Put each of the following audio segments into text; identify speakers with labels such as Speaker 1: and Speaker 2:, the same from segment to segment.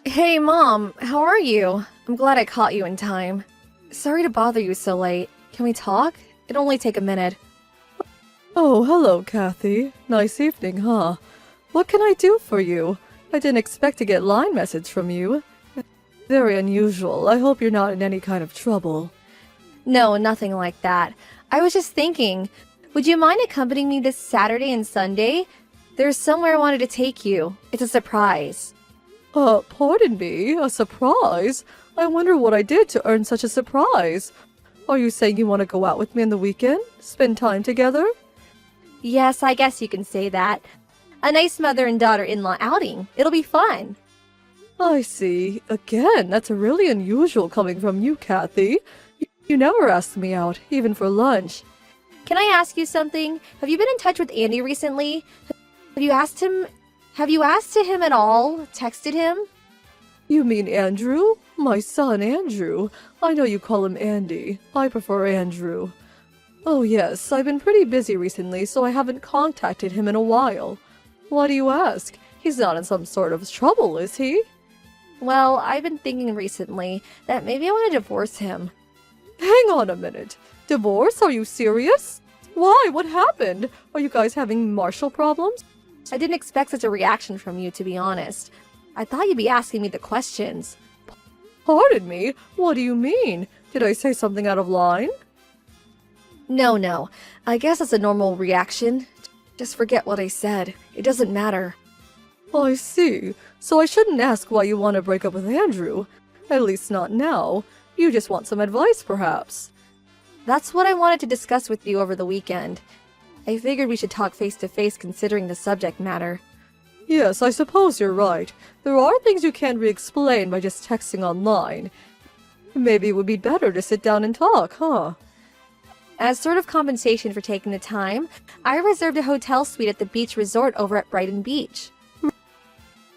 Speaker 1: Hey, Mom, how are you? I'm glad I caught you in time. Sorry to bother you so late. Can we talk? It'll only take a minute.
Speaker 2: Oh, hello, Kathy. Nice evening, huh? What can I do for you? I didn't expect to get line message from you. Very unusual. I hope you're not in any kind of trouble.
Speaker 1: No, nothing like that. I was just thinking, would you mind accompanying me this Saturday and Sunday? There's somewhere I wanted to take you. It's a surprise.
Speaker 2: Pardon me? A surprise? I wonder what I did to earn such a surprise. Are you saying you want to go out with me on the weekend? Spend time together?
Speaker 1: Yes, I guess you can say that. A nice mother and daughter-in-law outing. It'll be fun.
Speaker 2: I see. Again, that's really unusual coming from you, Kathy. You never ask me out, even for lunch.
Speaker 1: Can I ask you something? Have you been in touch with Andy recently? Have you asked him? Have you asked to him at all? Texted him?
Speaker 2: You mean Andrew? My son, Andrew. I know you call him Andy. I prefer Andrew. Oh yes, I've been pretty busy recently, so I haven't contacted him in a while. Why do you ask? He's not in some sort of trouble, is he?
Speaker 1: Well, I've been thinking recently that maybe I want to divorce him.
Speaker 2: Hang on a minute. Divorce? Are you serious? Why? What happened? Are you guys having marital problems?
Speaker 1: I didn't expect such a reaction from you, to be honest. I thought you'd be asking me the questions.
Speaker 2: Pardon me? What do you mean? Did I say something out of line?
Speaker 1: No. I guess that's a normal reaction. Just forget what I said. It doesn't matter.
Speaker 2: I see. So I shouldn't ask why you want to break up with Andrew. At least not now. You just want some advice, perhaps.
Speaker 1: That's what I wanted to discuss with you over the weekend. I figured we should talk face to face considering the subject matter.
Speaker 2: Yes, I suppose you're right. There are things you can't re-explain by just texting online. Maybe it would be better to sit down and talk, huh?
Speaker 1: As sort of compensation for taking the time, I reserved a hotel suite at the beach resort over at Brighton Beach.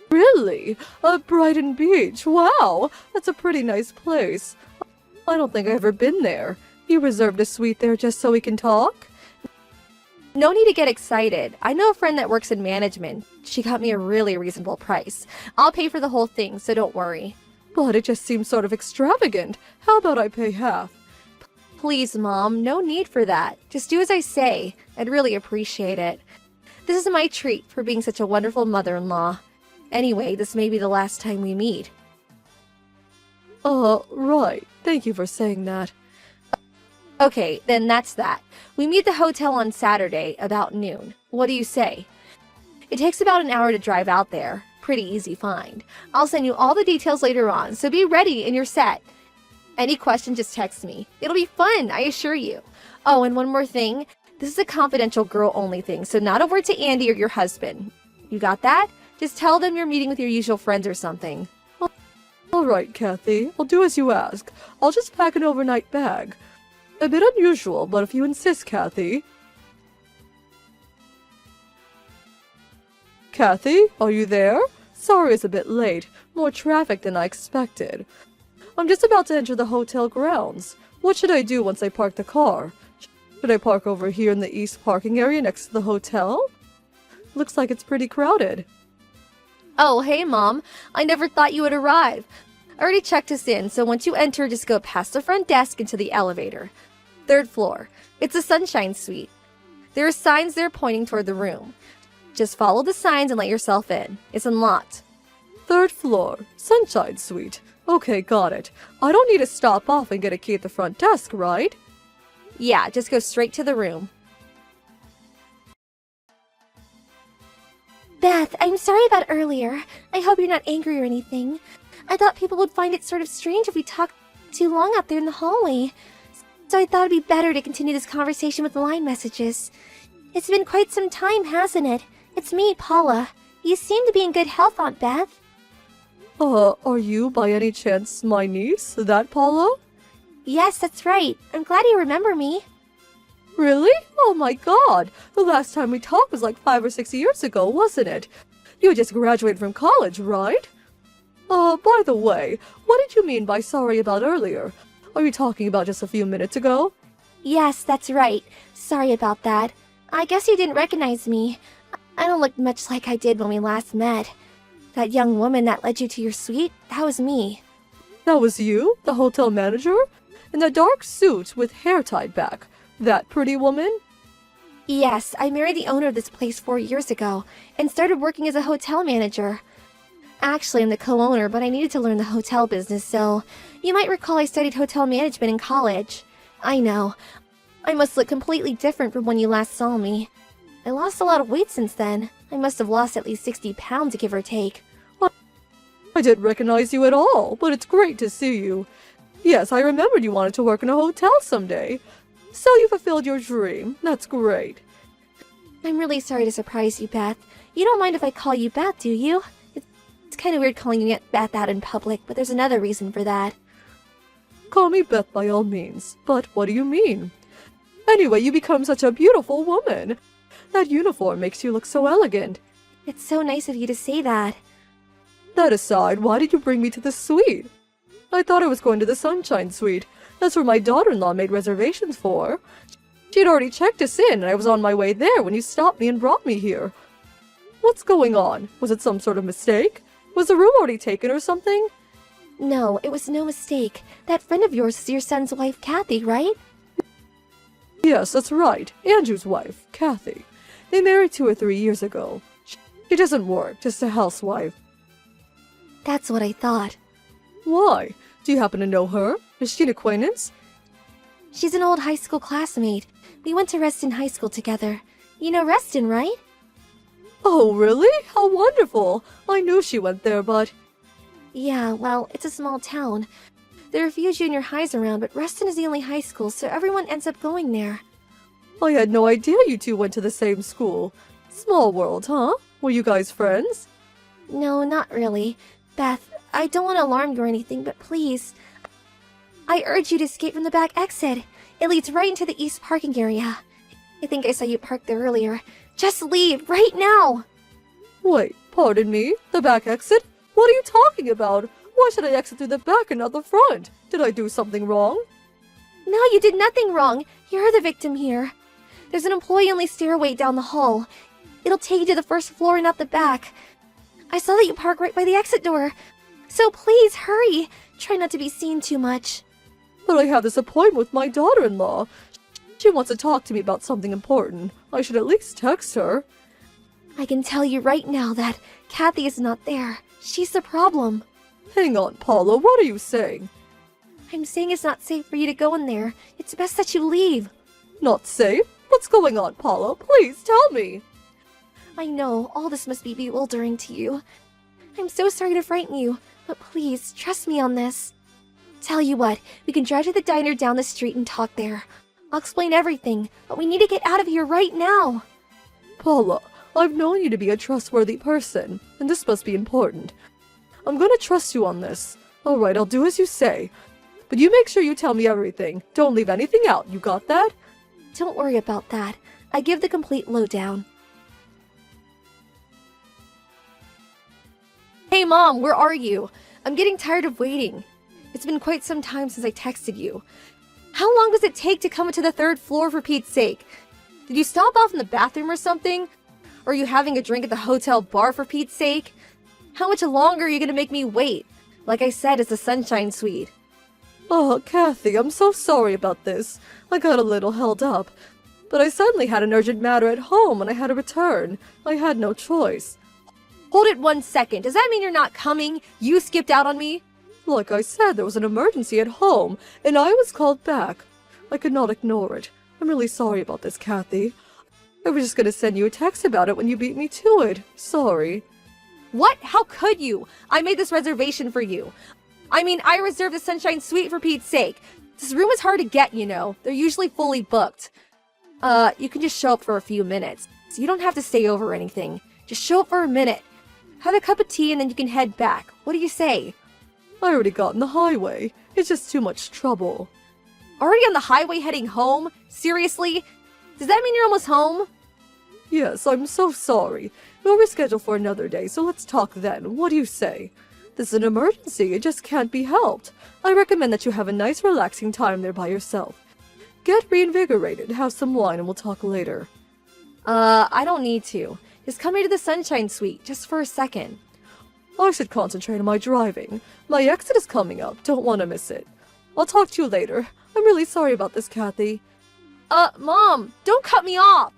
Speaker 2: Really? Brighton Beach? Wow! That's a pretty nice place. I don't think I've ever been there. You reserved a suite there just so we can talk?
Speaker 1: No need to get excited. I know a friend that works in management. She got me a really reasonable price. I'll pay for the whole thing, so don't worry.
Speaker 2: But it just seems sort of extravagant. How about I pay half?
Speaker 1: Please, Mom, no need for that. Just do as I say. I'd really appreciate it. This is my treat for being such a wonderful mother-in-law. Anyway, this may be the last time we meet.
Speaker 2: Right. Thank you for saying that.
Speaker 1: Okay, then that's that. We meet at the hotel on Saturday, about noon. What do you say? It takes about an hour to drive out there. Pretty easy find. I'll send you all the details later on, so be ready and you're set. Any question, just text me. It'll be fun, I assure you. Oh, and one more thing. This is a confidential girl-only thing, so not a word to Andy or your husband. You got that? Just tell them you're meeting with your usual friends or something.
Speaker 2: All right, Kathy. I'll do as you ask. I'll just pack an overnight bag. A bit unusual, but if you insist, Kathy. Kathy, are you there? Sorry it's a bit late. More traffic than I expected. I'm just about to enter the hotel grounds. What should I do once I park the car? Should I park over here in the east parking area next to the hotel? Looks like it's pretty crowded.
Speaker 1: Oh, hey, Mom. I never thought you would arrive. I already checked us in, so once you enter, just go past the front desk into the elevator. 3rd floor. It's a Sunshine Suite. There are signs there pointing toward the room. Just follow the signs and let yourself in. It's unlocked.
Speaker 2: 3rd floor. Sunshine Suite. Okay, got it. I don't need to stop off and get a key at the front desk, right?
Speaker 1: Yeah, just go straight to the room. Beth, I'm sorry about earlier. I hope you're not angry or anything. I thought people would find it sort of strange if we talked too long out there in the hallway. So I thought it'd be better to continue this conversation with line messages. It's been quite some time, hasn't it? It's me, Paula. You seem to be in good health, Aunt Beth.
Speaker 2: Are you by any chance my niece, that Paula?
Speaker 1: Yes, that's right. I'm glad you remember me.
Speaker 2: Really? Oh my god! The last time we talked was like 5 or 6 years ago, wasn't it? You just graduated from college, right? By the way, what did you mean by sorry about earlier? Are you talking about just a few minutes ago?
Speaker 1: Yes, that's right. Sorry about that. I guess you didn't recognize me. I don't look much like I did when we last met. That young woman that led you to your suite, that was me.
Speaker 2: That was you, the hotel manager? In that dark suit with hair tied back. That pretty woman?
Speaker 1: Yes, I married the owner of this place 4 years ago and started working as a hotel manager. Actually, I'm the co-owner, but I needed to learn the hotel business, so you might recall I studied hotel management in college. I know. I must look completely different from when you last saw me. I lost a lot of weight since then. I must have lost at least 60 pounds, give or take.
Speaker 2: I didn't recognize you at all, but it's great to see you. Yes, I remembered you wanted to work in a hotel someday. So you fulfilled your dream. That's great.
Speaker 1: I'm really sorry to surprise you, Beth. You don't mind if I call you Beth, do you? It's kind of weird calling you Beth out in public, but there's another reason for that.
Speaker 2: Call me Beth by all means, but what do you mean? Anyway, you become such a beautiful woman. That uniform makes you look so elegant.
Speaker 1: It's so nice of you to say that.
Speaker 2: That aside, why did you bring me to the suite? I thought I was going to the Sunshine Suite. That's where my daughter-in-law made reservations for. She had already checked us in, and I was on my way there when you stopped me and brought me here. What's going on? Was it some sort of mistake? Was the room already taken or something?
Speaker 1: No, it was no mistake. That friend of yours is your son's wife, Kathy, right?
Speaker 2: Yes, that's right. Andrew's wife, Kathy. They married 2 or 3 years ago. She doesn't work, just a housewife.
Speaker 1: That's what I thought.
Speaker 2: Why? Do you happen to know her? Is she an acquaintance?
Speaker 1: She's an old high school classmate. We went to Reston High School together. You know Reston, right?
Speaker 2: Oh, really? How wonderful! I knew she went there, but...
Speaker 1: Yeah, well, it's a small town. There are a few junior highs around, but Reston is the only high school, so everyone ends up going there.
Speaker 2: I had no idea you two went to the same school. Small world, huh? Were you guys friends?
Speaker 1: No, not really. Beth, I don't want to alarm you or anything, but please. I urge you to escape from the back exit. It leads right into the east parking area. I think I saw you parked there earlier. Just leave, right now!
Speaker 2: Wait, pardon me? The back exit? What are you talking about? Why should I exit through the back and not the front? Did I do something wrong?
Speaker 1: No, you did nothing wrong. You're the victim here. There's an employee-only stairway down the hall. It'll take you to the first floor and out the back. I saw that you park right by the exit door. So please, hurry. Try not to be seen too much.
Speaker 2: But I have this appointment with my daughter-in-law. She wants to talk to me about something important. I should at least text her.
Speaker 1: I can tell you right now that Kathy is not there. She's the problem.
Speaker 2: Hang on, Paula, what are you saying?
Speaker 1: I'm saying it's not safe for you to go in there. It's best that you leave.
Speaker 2: Not safe? What's going on, Paula? Please tell me.
Speaker 1: I know, all this must be bewildering to you. I'm so sorry to frighten you, but please, trust me on this. Tell you what, we can drive to the diner down the street and talk there. I'll explain everything, but we need to get out of here right now.
Speaker 2: Paula, I've known you to be a trustworthy person, and this must be important. I'm gonna trust you on this. Alright, I'll do as you say. But you make sure you tell me everything. Don't leave anything out, you got that?
Speaker 1: Don't worry about that. I give the complete lowdown. Hey Mom, where are you? I'm getting tired of waiting. It's been quite some time since I texted you. How long does it take to come to the 3rd floor for Pete's sake? Did you stop off in the bathroom or something? Or are you having a drink at the hotel bar for Pete's sake? How much longer are you gonna make me wait? Like I said, it's the Sunshine Suite.
Speaker 2: Oh, Kathy, I'm so sorry about this. I got a little held up. But I suddenly had an urgent matter at home and I had to return. I had no choice.
Speaker 1: Hold it 1 second. Does that mean you're not coming? You skipped out on me?
Speaker 2: Like I said, there was an emergency at home, and I was called back. I could not ignore it. I'm really sorry about this, Kathy. I was just gonna send you a text about it when you beat me to it. Sorry.
Speaker 1: What? How could you? I made this reservation for you. I mean, I reserved the Sunshine Suite for Pete's sake. This room is hard to get, you know. They're usually fully booked. You can just show up for a few minutes. So you don't have to stay over or anything. Just show up for a minute. Have a cup of tea and then you can head back. What do you say?
Speaker 2: I already got in the highway. It's just too much trouble.
Speaker 1: Already on the highway heading home? Seriously? Does that mean you're almost home?
Speaker 2: Yes, I'm so sorry. We'll reschedule for another day, so let's talk then. What do you say? This is an emergency. It just can't be helped. I recommend that you have a nice relaxing time there by yourself. Get reinvigorated, have some wine, and we'll talk later.
Speaker 1: I don't need to. Just come here to the Sunshine Suite, just for a second.
Speaker 2: I should concentrate on my driving. My exit is coming up. Don't want to miss it. I'll talk to you later. I'm really sorry about this, Kathy.
Speaker 1: Mom, don't cut me off!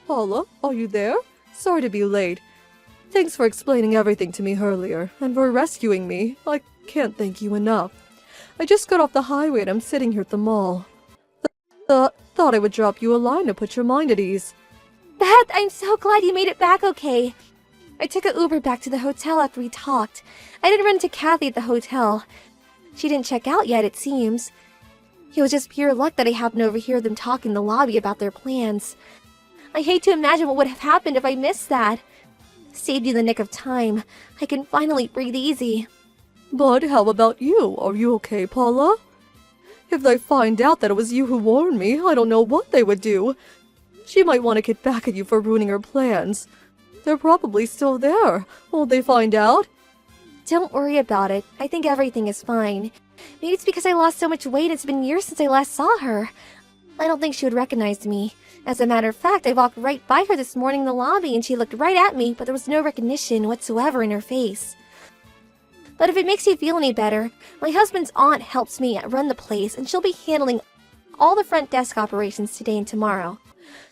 Speaker 2: Paula, are you there? Sorry to be late. Thanks for explaining everything to me earlier, and for rescuing me. I can't thank you enough. I just got off the highway and I'm sitting here at the mall. Thought I would drop you a line to put your mind at ease.
Speaker 1: Beth, I'm so glad you made it back okay. I took an Uber back to the hotel after we talked. I didn't run into Kathy at the hotel. She didn't check out yet, it seems. It was just pure luck that I happened to overhear them talk in the lobby about their plans. I hate to imagine what would have happened if I missed that. Saved you the nick of time. I can finally breathe easy.
Speaker 2: But how about you? Are you okay, Paula? If they find out that it was you who warned me, I don't know what they would do. She might want to get back at you for ruining her plans. They're probably still there. Won't they find out?
Speaker 1: Don't worry about it. I think everything is fine. Maybe it's because I lost so much weight. It's been years since I last saw her. I don't think she would recognize me. As a matter of fact, I walked right by her this morning in the lobby and she looked right at me, but there was no recognition whatsoever in her face. But if it makes you feel any better, my husband's aunt helps me run the place and she'll be handling all the front desk operations today and tomorrow.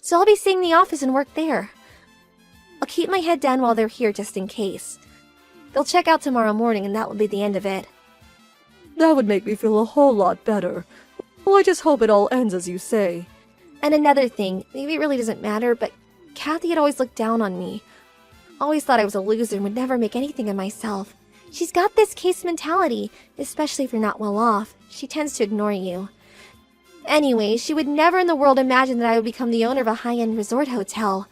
Speaker 1: So I'll be staying in the office and work there. I'll keep my head down while they're here just in case. They'll check out tomorrow morning and that will be the end of it.
Speaker 2: That would make me feel a whole lot better. Well, I just hope it all ends as you say.
Speaker 1: And another thing, maybe it really doesn't matter, but Kathy had always looked down on me. Always thought I was a loser and would never make anything of myself. She's got this case mentality, especially if you're not well off. She tends to ignore you. Anyway, she would never in the world imagine that I would become the owner of a high-end resort hotel.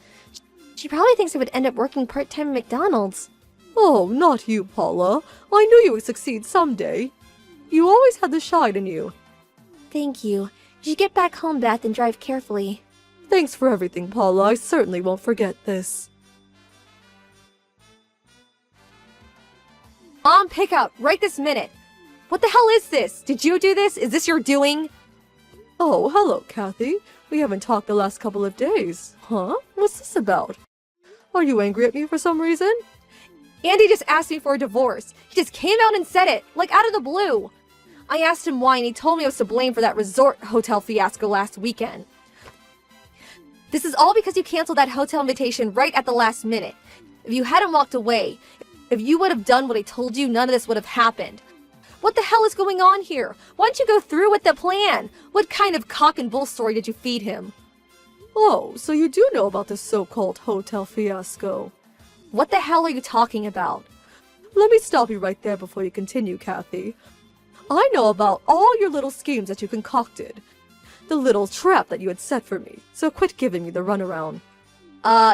Speaker 1: She probably thinks I would end up working part-time at McDonald's.
Speaker 2: Oh, not you, Paula. I knew you would succeed someday. You always had the shine in you.
Speaker 1: Thank you. You should get back home, Beth, and drive carefully.
Speaker 2: Thanks for everything, Paula. I certainly won't forget this.
Speaker 1: Mom, pick up, right this minute. What the hell is this? Did you do this? Is this your doing?
Speaker 2: Oh, hello, Kathy. We haven't talked the last couple of days. Huh? What's this about? Are you angry at me for some reason?
Speaker 1: Andy just asked me for a divorce. He just came out and said it, like out of the blue. I asked him why and he told me I was to blame for that resort hotel fiasco last weekend. This is all because you canceled that hotel invitation right at the last minute. If you hadn't walked away, if you would have done what I told you, none of this would have happened. What the hell is going on here? Why didn't you go through with the plan? What kind of cock and bull story did you feed him?
Speaker 2: Oh, so you do know about this so-called hotel fiasco.
Speaker 1: What the hell are you talking about?
Speaker 2: Let me stop you right there before you continue, Kathy. I know about all your little schemes that you concocted. The little trap that you had set for me, so quit giving me the runaround.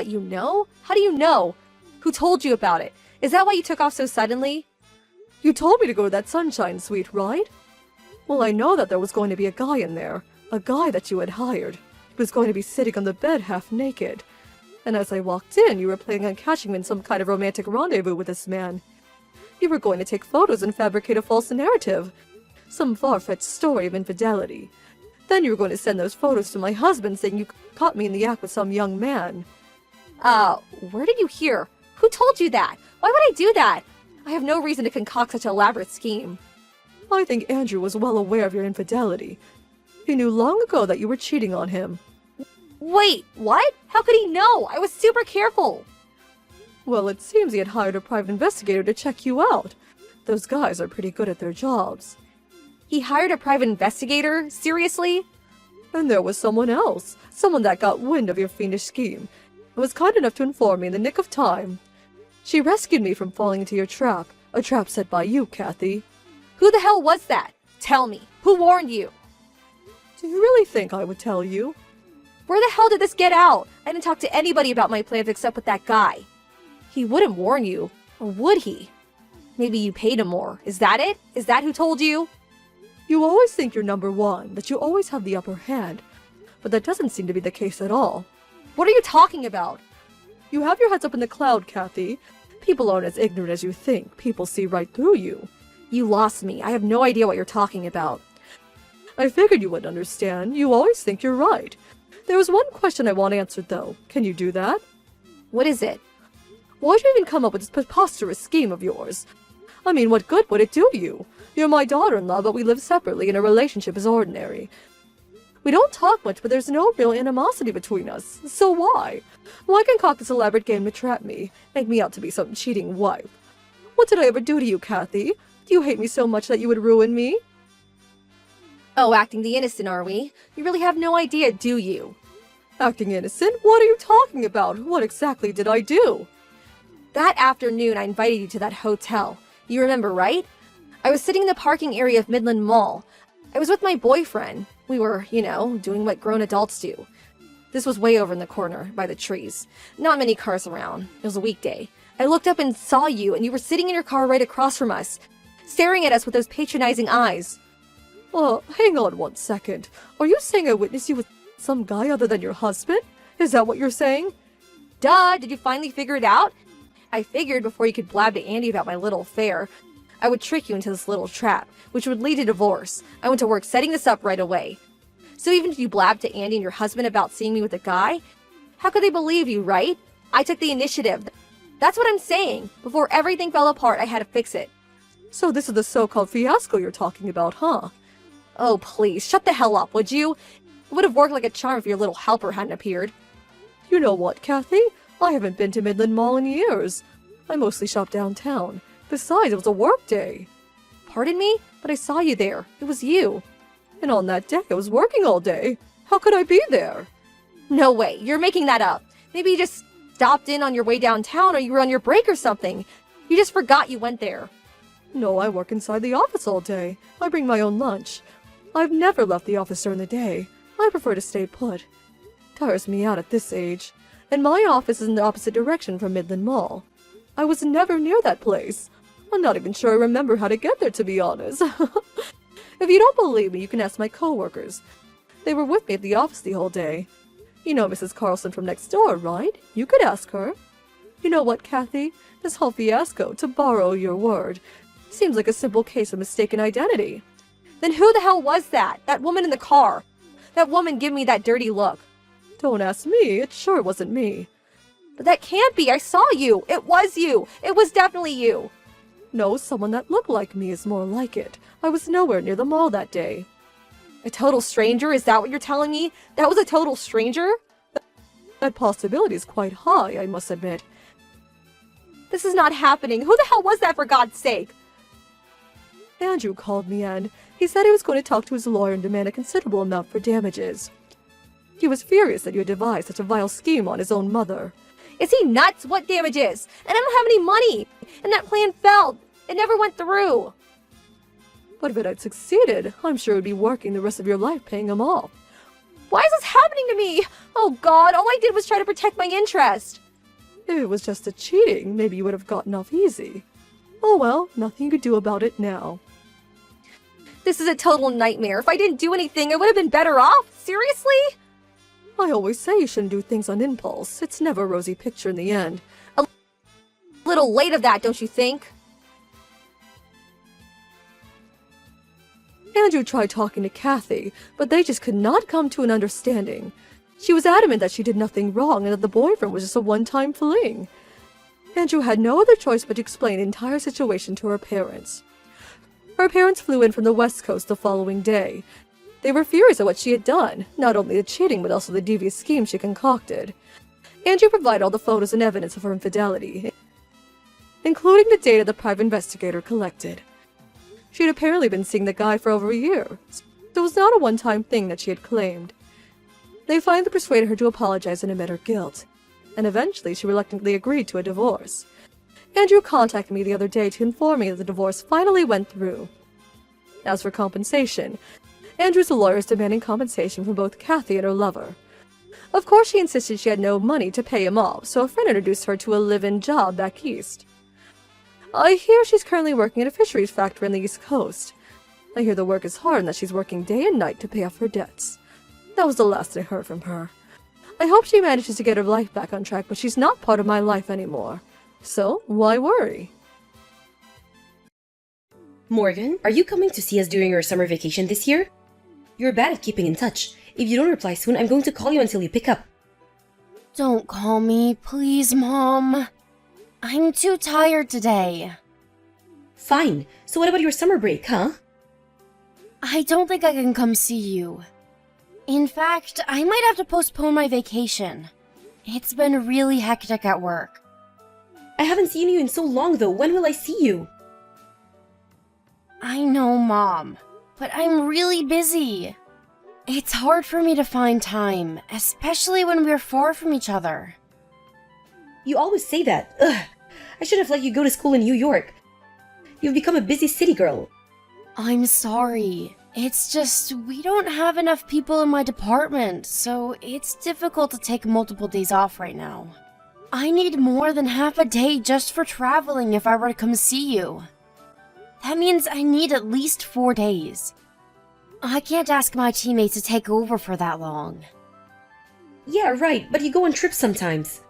Speaker 1: You know? How do you know? Who told you about it? Is that why you took off so suddenly?
Speaker 2: You told me to go to that Sunshine Suite, right? Well, I know that there was going to be a guy in there. A guy that you had hired. He was going to be sitting on the bed half naked. And as I walked in, you were planning on catching me in some kind of romantic rendezvous with this man. You were going to take photos and fabricate a false narrative. Some far-fetched story of infidelity. Then you were going to send those photos to my husband saying you caught me in the act with some young man.
Speaker 1: Where did you hear? Who told you that? Why would I do that? I have no reason to concoct such an elaborate scheme.
Speaker 2: I think Andrew was well aware of your infidelity. He knew long ago that you were cheating on him.
Speaker 1: Wait, what? How could he know? I was super careful.
Speaker 2: Well, it seems he had hired a private investigator to check you out. Those guys are pretty good at their jobs.
Speaker 1: He hired a private investigator? Seriously?
Speaker 2: And there was someone else. Someone that got wind of your fiendish scheme. And was kind enough to inform me in the nick of time. She rescued me from falling into your trap. A trap set by you, Kathy.
Speaker 1: Who the hell was that? Tell me. Who warned you?
Speaker 2: Do you really think I would tell you?
Speaker 1: Where the hell did this get out? I didn't talk to anybody about my plans except with that guy. He wouldn't warn you. Or would he? Maybe you paid him more. Is that it? Is that who told you?
Speaker 2: You always think you're number one, that you always have the upper hand. But that doesn't seem to be the case at all.
Speaker 1: What are you talking about?
Speaker 2: You have your heads up in the cloud, Kathy. People aren't as ignorant as you think. People see right through you.
Speaker 1: You lost me. I have no idea what you're talking about.
Speaker 2: I figured you would understand. You always think you're right. There was one question I want answered, though. Can you do that?
Speaker 1: What is it?
Speaker 2: Why'd you even come up with this preposterous scheme of yours? I mean, what good would it do you? You're my daughter-in-law, but we live separately and our relationship is ordinary. We don't talk much, but there's no real animosity between us. So why? Why concoct this elaborate game to trap me, make me out to be some cheating wife? What did I ever do to you, Kathy? Do you hate me so much that you would ruin me?
Speaker 1: Oh, acting the innocent, are we? You really have no idea, do you?
Speaker 2: Acting innocent? What are you talking about? What exactly did I do?
Speaker 1: That afternoon, I invited you to that hotel. You remember, right? I was sitting in the parking area of Midland Mall. I was with my boyfriend. We were, doing what grown adults do. This was way over in the corner, by the trees. Not many cars around. It was a weekday. I looked up and saw you, and you were sitting in your car right across from us, staring at us with those patronizing eyes.
Speaker 2: Hang on 1 second. Are you saying I witnessed you with some guy other than your husband? Is that what you're saying?
Speaker 1: Duh, did you finally figure it out? I figured before you could blab to Andy about my little affair, I would trick you into this little trap, which would lead to divorce. I went to work setting this up right away. So even if you blabbed to Andy and your husband about seeing me with a guy, how could they believe you, right? I took the initiative. That's what I'm saying. Before everything fell apart, I had to fix it.
Speaker 2: So this is the so-called fiasco you're talking about, huh?
Speaker 1: Oh, please, shut the hell up, would you? It would have worked like a charm if your little helper hadn't appeared.
Speaker 2: You know what, Kathy? I haven't been to Midland Mall in years. I mostly shop downtown. Besides, it was a work day.
Speaker 1: Pardon me? But I saw you there. It was you.
Speaker 2: And on that day, I was working all day. How could I be there?
Speaker 1: No way, you're making that up. Maybe you just stopped in on your way downtown or you were on your break or something. You just forgot you went there.
Speaker 2: No, I work inside the office all day. I bring my own lunch. I've never left the office during the day. I prefer to stay put. Tires me out at this age. And my office is in the opposite direction from Midland Mall. I was never near that place. I'm not even sure I remember how to get there, to be honest. If you don't believe me, you can ask my coworkers. They were with me at the office the whole day. You know Mrs. Carlson from next door, right? You could ask her. You know what, Kathy? This whole fiasco, to borrow your word, seems like a simple case of mistaken identity.
Speaker 1: Then who the hell was that? That woman in the car? That woman gave me that dirty look.
Speaker 2: Don't ask me. It sure wasn't me.
Speaker 1: But that can't be. I saw you. It was you. It was definitely you.
Speaker 2: No, someone that looked like me is more like it. I was nowhere near the mall that day.
Speaker 1: A total stranger? Is that what you're telling me? That was a total stranger?
Speaker 2: That possibility is quite high, I must admit.
Speaker 1: This is not happening. Who the hell was that, for God's sake?
Speaker 2: Andrew called me and he said he was going to talk to his lawyer and demand a considerable amount for damages. He was furious that you had devised such a vile scheme on his own mother.
Speaker 1: Is he nuts? What damages? And I don't have any money. And that plan failed. It never went through.
Speaker 2: But if it had succeeded, I'm sure it would be working the rest of your life paying him off.
Speaker 1: Why is this happening to me? Oh God, all I did was try to protect my interest.
Speaker 2: If it was just a cheating, maybe you would have gotten off easy. Oh well, nothing you could do about it now.
Speaker 1: This is a total nightmare. If I didn't do anything, I would have been better off. Seriously?
Speaker 2: I always say you shouldn't do things on impulse. It's never a rosy picture in the end.
Speaker 1: A little late of that, don't you think?
Speaker 2: Andrew tried talking to Kathy, but they just could not come to an understanding. She was adamant that she did nothing wrong and that the boyfriend was just a one-time fling. Andrew had no other choice but to explain the entire situation to her parents. Her parents flew in from the West Coast the following day. They were furious at what she had done, not only the cheating but also the devious scheme she concocted. Andrew provided all the photos and evidence of her infidelity, including the data the private investigator collected. She had apparently been seeing the guy for over a year, so it was not a one-time thing that she had claimed. They finally persuaded her to apologize and admit her guilt, and eventually she reluctantly agreed to a divorce. Andrew contacted me the other day to inform me that the divorce finally went through. As for compensation, Andrew's lawyer is demanding compensation from both Kathy and her lover. Of course, she insisted she had no money to pay him off, so a friend introduced her to a live-in job back east. I hear she's currently working at a fisheries factory on the East Coast. I hear the work is hard and that she's working day and night to pay off her debts. That was the last I heard from her. I hope she manages to get her life back on track, but she's not part of my life anymore. So, why worry?
Speaker 3: Morgan, are you coming to see us during your summer vacation this year? You're bad at keeping in touch. If you don't reply soon, I'm going to call you until you pick up.
Speaker 4: Don't call me, please, Mom. I'm too tired today.
Speaker 3: Fine. So what about your summer break, huh?
Speaker 4: I don't think I can come see you. In fact, I might have to postpone my vacation. It's been really hectic at work.
Speaker 3: I haven't seen you in so long, though. When will I see you?
Speaker 4: I know, Mom, but I'm really busy. It's hard for me to find time, especially when we're far from each other.
Speaker 3: You always say that. Ugh. I should have let you go to school in New York. You've become a busy city girl.
Speaker 4: I'm sorry. It's just we don't have enough people in my department, so it's difficult to take multiple days off right now. I need more than half a day just for traveling if I were to come see you. That means I need at least 4 days. I can't ask my teammates to take over for that long.
Speaker 3: Yeah, right, but you go on trips sometimes.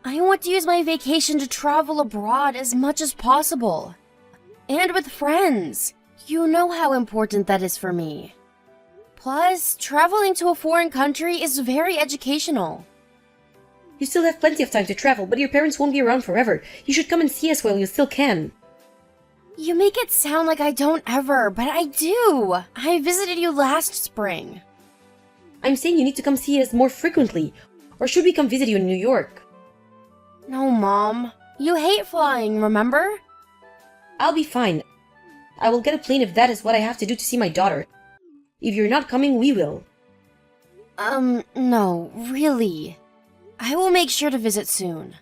Speaker 4: I want to use my vacation to travel abroad as much as possible. And with friends. You know how important that is for me. Plus, traveling to a foreign country is very educational.
Speaker 3: You still have plenty of time to travel, but your parents won't be around forever. You should come and see us while you still can.
Speaker 4: You make it sound like I don't ever, but I do. I visited you last spring.
Speaker 3: I'm saying you need to come see us more frequently. Or should we come visit you in New York?
Speaker 4: No, Mom. You hate flying, remember?
Speaker 3: I'll be fine. I will get a plane if that is what I have to do to see my daughter. If you're not coming, we will.
Speaker 4: No, really. I will make sure to visit soon.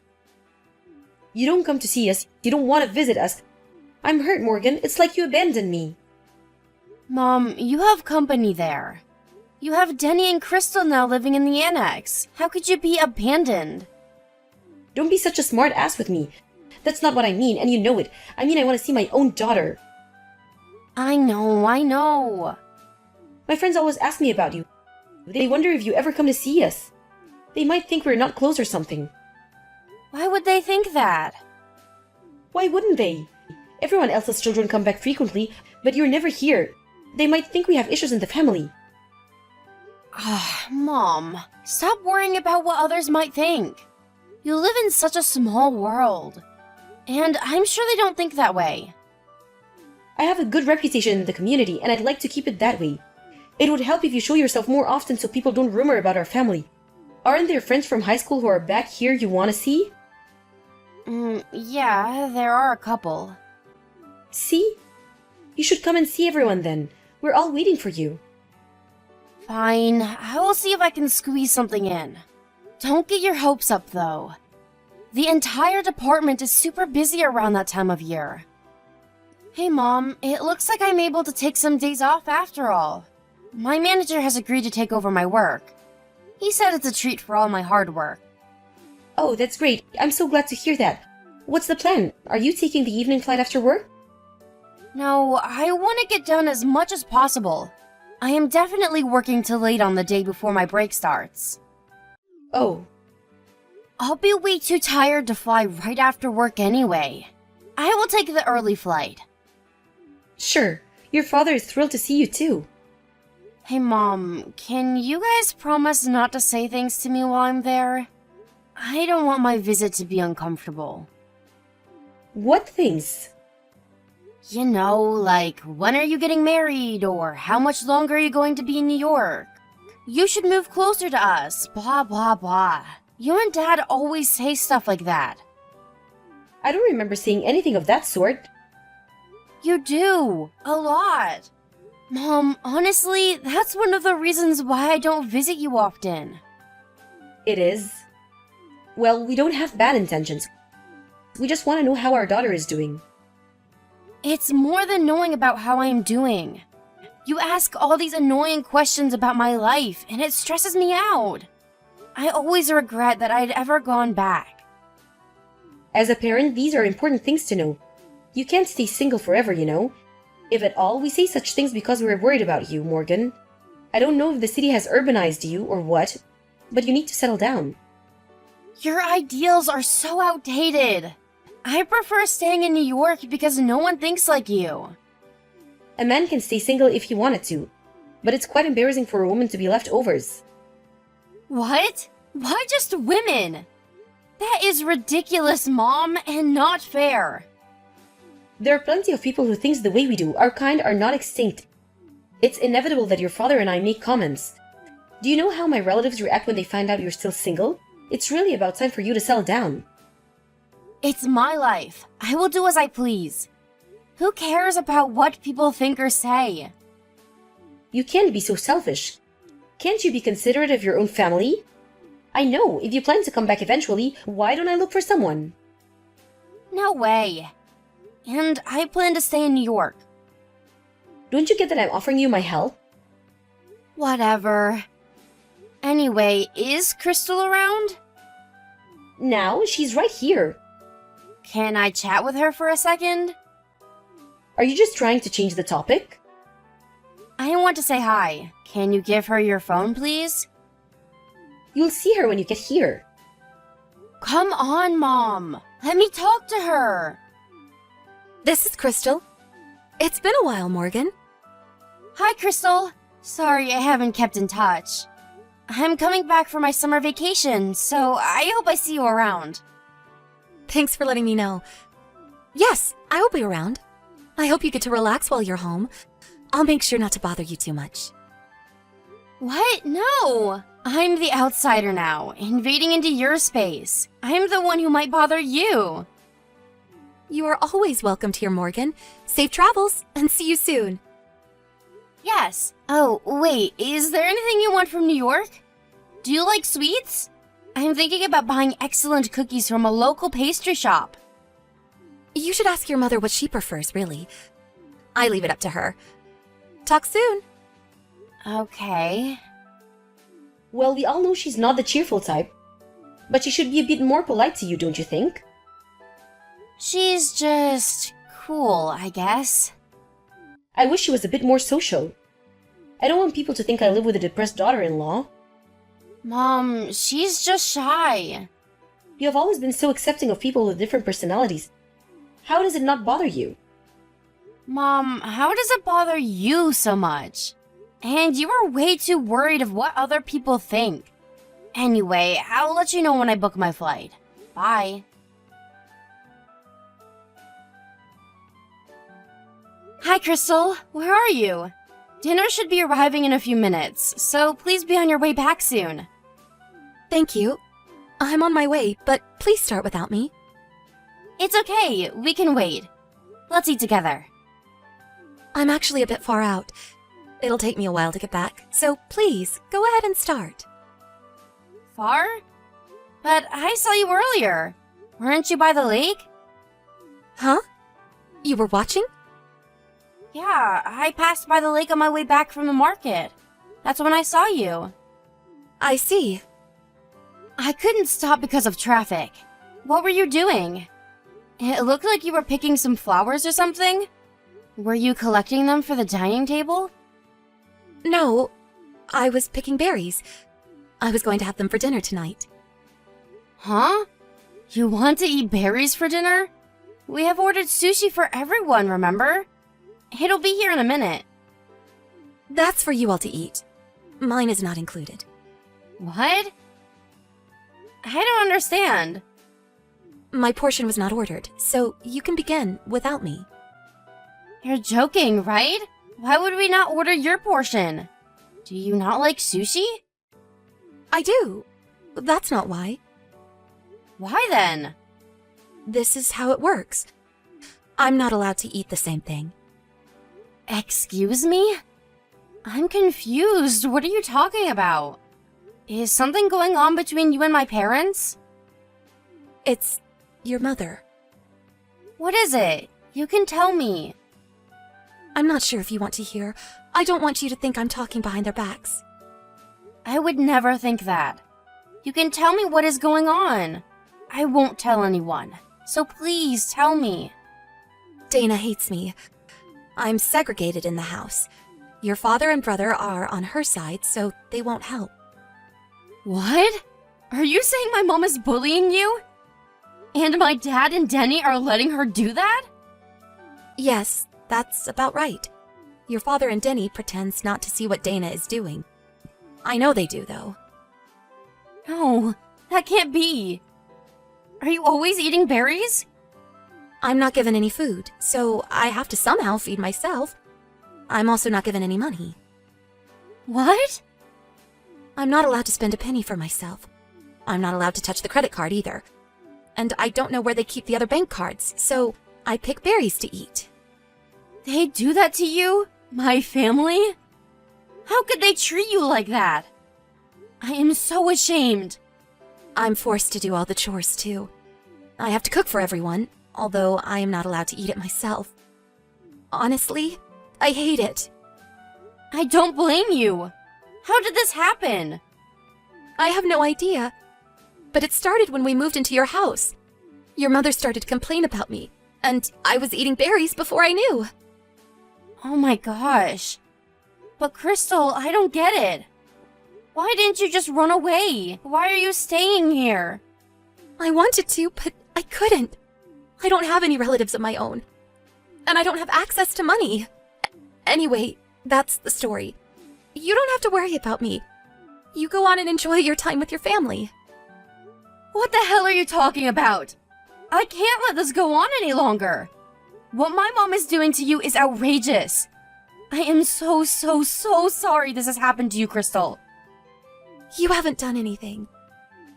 Speaker 3: You don't come to see us. You don't want to visit us. I'm hurt, Morgan. It's like you abandoned me.
Speaker 4: Mom, you have company there. You have Denny and Crystal now living in the annex. How could you be abandoned?
Speaker 3: Don't be such a smart ass with me. That's not what I mean, and you know it. I mean, I want to see my own daughter.
Speaker 4: I know.
Speaker 3: My friends always ask me about you. They wonder if you ever come to see us. They might think we're not close or something.
Speaker 4: Why would they think that?
Speaker 3: Why wouldn't they? Everyone else's children come back frequently, but you're never here. They might think we have issues in the family.
Speaker 4: Mom, stop worrying about what others might think. You live in such a small world. And I'm sure they don't think that way.
Speaker 3: I have a good reputation in the community, and I'd like to keep it that way. It would help if you show yourself more often so people don't rumor about our family. Aren't there friends from high school who are back here you want to see?
Speaker 4: Yeah, there are a couple.
Speaker 3: See? You should come and see everyone then. We're all waiting for you.
Speaker 4: Fine, I will see if I can squeeze something in. Don't get your hopes up, though. The entire department is super busy around that time of year. Hey, Mom, it looks like I'm able to take some days off after all. My manager has agreed to take over my work. He said it's a treat for all my hard work.
Speaker 3: Oh, that's great. I'm so glad to hear that. What's the plan? Are you taking the evening flight after work?
Speaker 4: No, I want to get done as much as possible. I am definitely working till late on the day before my break starts.
Speaker 3: Oh.
Speaker 4: I'll be way too tired to fly right after work anyway. I will take the early flight.
Speaker 3: Sure. Your father is thrilled to see you too.
Speaker 4: Hey, Mom, can you guys promise not to say things to me while I'm there? I don't want my visit to be uncomfortable.
Speaker 3: What things?
Speaker 4: You know, like, when are you getting married, or how much longer are you going to be in New York? You should move closer to us, blah, blah, blah. You and Dad always say stuff like that.
Speaker 3: I don't remember saying anything of that sort.
Speaker 4: You do, a lot. Mom, honestly, that's one of the reasons why I don't visit you often.
Speaker 3: It is. Well, we don't have bad intentions. We just want to know how our daughter is doing.
Speaker 4: It's more than knowing about how I'm doing. You ask all these annoying questions about my life, and it stresses me out. I always regret that I'd ever gone back.
Speaker 3: As a parent, these are important things to know. You can't stay single forever, you know. If at all, we say such things because we're worried about you, Morgan. I don't know if the city has urbanized you or what, but you need to settle down.
Speaker 4: Your ideals are so outdated. I prefer staying in New York because no one thinks like you.
Speaker 3: A man can stay single if he wanted to, but it's quite embarrassing for a woman to be leftovers.
Speaker 4: What? Why just women? That is ridiculous, Mom, and not fair.
Speaker 3: There are plenty of people who think the way we do. Our kind are not extinct. It's inevitable that your father and I make comments. Do you know how my relatives react when they find out you're still single? It's really about time for you to settle down.
Speaker 4: It's my life. I will do as I please. Who cares about what people think or say?
Speaker 3: You can't be so selfish. Can't you be considerate of your own family? I know, if you plan to come back eventually, why don't I look for someone?
Speaker 4: No way. And I plan to stay in New York.
Speaker 3: Don't you get that I'm offering you my help?
Speaker 4: Whatever. Anyway, is Crystal around?
Speaker 3: Now, she's right here.
Speaker 4: Can I chat with her for a second?
Speaker 3: Are you just trying to change the topic?
Speaker 4: I want to say hi. Can you give her your phone, please?
Speaker 3: You'll see her when you get here.
Speaker 4: Come on, Mom. Let me talk to her.
Speaker 5: This is Crystal. It's been a while, Morgan.
Speaker 4: Hi, Crystal. Sorry I haven't kept in touch. I'm coming back for my summer vacation, so I hope I see you around.
Speaker 5: Thanks for letting me know. Yes, I will be around. I hope you get to relax while you're home. I'll make sure not to bother you too much.
Speaker 4: What? No! I'm the outsider now, invading into your space. I'm the one who might bother you.
Speaker 5: You are always welcome here, Morgan. Safe travels, and see you soon.
Speaker 4: Yes. Oh, wait, is there anything you want from New York? Do you like sweets? I'm thinking about buying excellent cookies from a local pastry shop.
Speaker 5: You should ask your mother what she prefers, really. I leave it up to her. Talk soon.
Speaker 4: Okay.
Speaker 3: Well, we all know she's not the cheerful type. But she should be a bit more polite to you, don't you think?
Speaker 4: She's just cool, I guess.
Speaker 3: I wish she was a bit more social. I don't want people to think I live with a depressed daughter-in-law.
Speaker 4: Mom, she's just shy.
Speaker 3: You have always been so accepting of people with different personalities. How does it not bother you?
Speaker 4: Mom, how does it bother you so much? And you are way too worried of what other people think. Anyway, I'll let you know when I book my flight. Bye. Hi, Crystal. Where are you? Dinner should be arriving in a few minutes, so please be on your way back soon.
Speaker 5: Thank you. I'm on my way, but please start without me.
Speaker 4: It's okay. We can wait. Let's eat together.
Speaker 5: I'm actually a bit far out. It'll take me a while to get back, so please, go ahead and start.
Speaker 4: Far? But I saw you earlier. Weren't you by the lake?
Speaker 5: Huh? You were watching?
Speaker 4: Yeah, I passed by the lake on my way back from the market. That's when I saw you.
Speaker 5: I see.
Speaker 4: I couldn't stop because of traffic. What were you doing? It looked like you were picking some flowers or something. Were you collecting them for the dining table?
Speaker 5: No, I was picking berries. I was going to have them for dinner tonight.
Speaker 4: Huh? You want to eat berries for dinner? We have ordered sushi for everyone, remember? It'll be here in a minute.
Speaker 5: That's for you all to eat. Mine is not included.
Speaker 4: What? I don't understand.
Speaker 5: My portion was not ordered, so you can begin without me.
Speaker 4: You're joking, right? Why would we not order your portion? Do you not like sushi?
Speaker 5: I do. That's not why.
Speaker 4: Why then?
Speaker 5: This is how it works. I'm not allowed to eat the same thing.
Speaker 4: Excuse me? I'm confused. What are you talking about? Is something going on between you and my parents?
Speaker 5: It's your mother.
Speaker 4: What is it? You can tell me.
Speaker 5: I'm not sure if you want to hear. I don't want you to think I'm talking behind their backs.
Speaker 4: I would never think that. You can tell me what is going on. I won't tell anyone. So please tell me.
Speaker 5: Dana hates me. I'm segregated in the house. Your father and brother are on her side, so they won't help.
Speaker 4: What? Are you saying my mom is bullying you? And my dad and Denny are letting her do that?
Speaker 5: Yes, that's about right. Your father and Denny pretends not to see what Dana is doing. I know they do, though.
Speaker 4: No, that can't be. Are you always eating berries?
Speaker 5: I'm not given any food, so I have to somehow feed myself. I'm also not given any money.
Speaker 4: What?
Speaker 5: I'm not allowed to spend a penny for myself. I'm not allowed to touch the credit card either. And I don't know where they keep the other bank cards, so I pick berries to eat.
Speaker 4: They do that to you? My family? How could they treat you like that? I am so ashamed.
Speaker 5: I'm forced to do all the chores too. I have to cook for everyone, although I am not allowed to eat it myself. Honestly, I hate it.
Speaker 4: I don't blame you. How did this happen?
Speaker 5: I have no idea. But it started when we moved into your house. Your mother started to complain about me, and I was eating berries before I knew.
Speaker 4: Oh my gosh. But Crystal, I don't get it. Why didn't you just run away? Why are you staying here?
Speaker 5: I wanted to, but I couldn't. I don't have any relatives of my own. And I don't have access to money. Anyway, that's the story. You don't have to worry about me. You go on and enjoy your time with your family.
Speaker 4: What the hell are you talking about? I can't let this go on any longer. What my mom is doing to you is outrageous. I am so sorry this has happened to you, Crystal.
Speaker 5: You haven't done anything.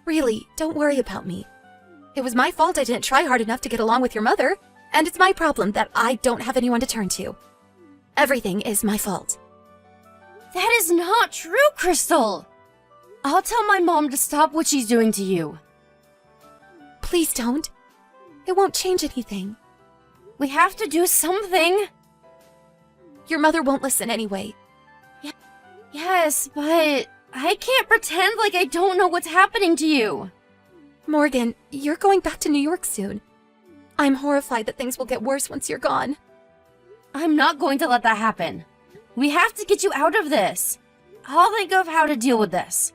Speaker 5: Really, don't worry about me. It was my fault I didn't try hard enough to get along with your mother, and it's my problem that I don't have anyone to turn to. Everything is my fault.
Speaker 4: That is not true, Crystal. I'll tell my mom to stop what she's doing to you.
Speaker 5: Please don't. It won't change anything.
Speaker 4: We have to do something.
Speaker 5: Your mother won't listen anyway.
Speaker 4: Yes, but I can't pretend like I don't know what's happening to you.
Speaker 5: Morgan, you're going back to New York soon. I'm horrified that things will get worse once you're gone.
Speaker 4: I'm not going to let that happen. We have to get you out of this. I'll think of how to deal with this.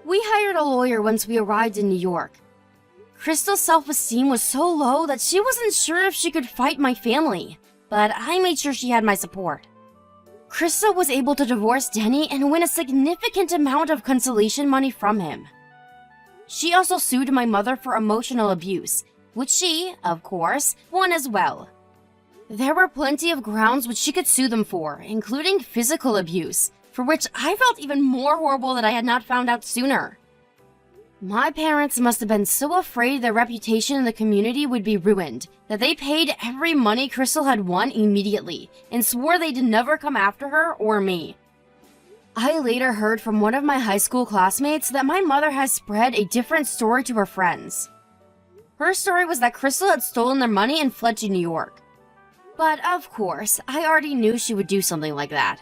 Speaker 4: We hired a lawyer once we arrived in New York. Crystal's self-esteem was so low that she wasn't sure if she could fight my family, but I made sure she had my support. Crystal was able to divorce Denny and win a significant amount of consolation money from him. She also sued my mother for emotional abuse, which she, of course, won as well. There were plenty of grounds which she could sue them for, including physical abuse, for which I felt even more horrible that I had not found out sooner. My parents must have been so afraid their reputation in the community would be ruined that they paid every money Crystal had won immediately and swore they'd never come after her or me. I later heard from one of my high school classmates that my mother has spread a different story to her friends. Her story was that Crystal had stolen their money and fled to New York. But of course, I already knew she would do something like that.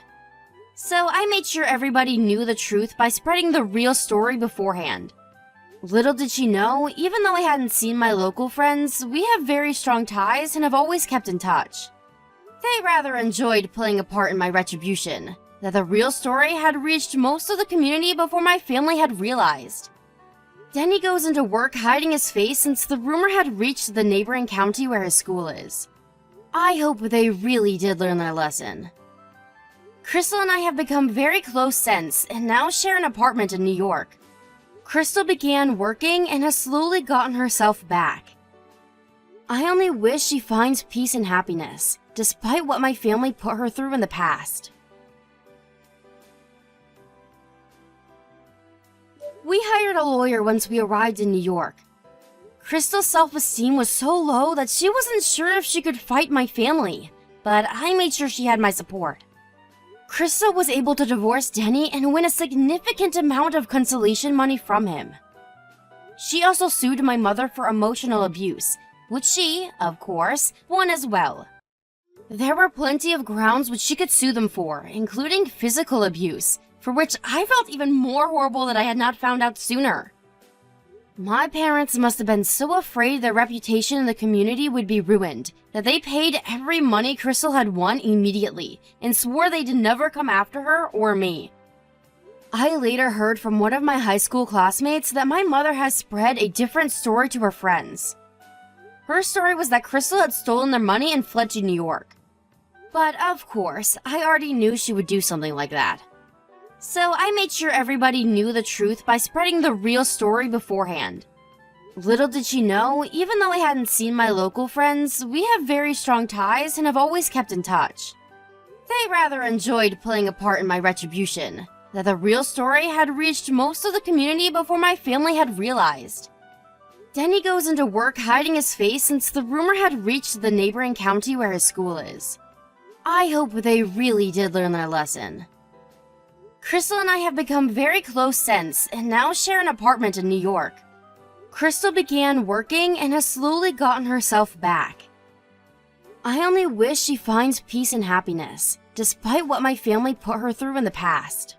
Speaker 4: So I made sure everybody knew the truth by spreading the real story beforehand. Little did she know, even though I hadn't seen my local friends, we have very strong ties and have always kept in touch. They rather enjoyed playing a part in my retribution, that the real story had reached most of the community before my family had realized. Denny goes into work hiding his face since the rumor had reached the neighboring county where his school is. I hope they really did learn their lesson. Crystal and I have become very close since and now share an apartment in New York. Crystal began working and has slowly gotten herself back. I only wish she finds peace and happiness, despite what my family put her through in the past. We hired a lawyer once we arrived in New York. Crystal's self-esteem was so low that she wasn't sure if she could fight my family, but I made sure she had my support. Crystal was able to divorce Denny and win a significant amount of consolation money from him. She also sued my mother for emotional abuse, which she, of course, won as well. There were plenty of grounds which she could sue them for, including physical abuse, for which I felt even more horrible that I had not found out sooner. My parents must have been so afraid their reputation in the community would be ruined that they paid every money Crystal had won immediately and swore they'd never come after her or me. I later heard from one of my high school classmates that my mother has spread a different story to her friends. Her story was that Crystal had stolen their money and fled to New York. But of course, I already knew she would do something like that. So I made sure everybody knew the truth by spreading the real story beforehand. Little did she know, even though I hadn't seen my local friends, we have very strong ties and have always kept in touch. They rather enjoyed playing a part in my retribution, that the real story had reached most of the community before my family had realized. Denny goes into work hiding his face since the rumor had reached the neighboring county where his school is. I hope they really did learn their lesson. Crystal and I have become very close since, and now share an apartment in New York. Crystal began working and has slowly gotten herself back. I only wish she finds peace and happiness, despite what my family put her through in the past.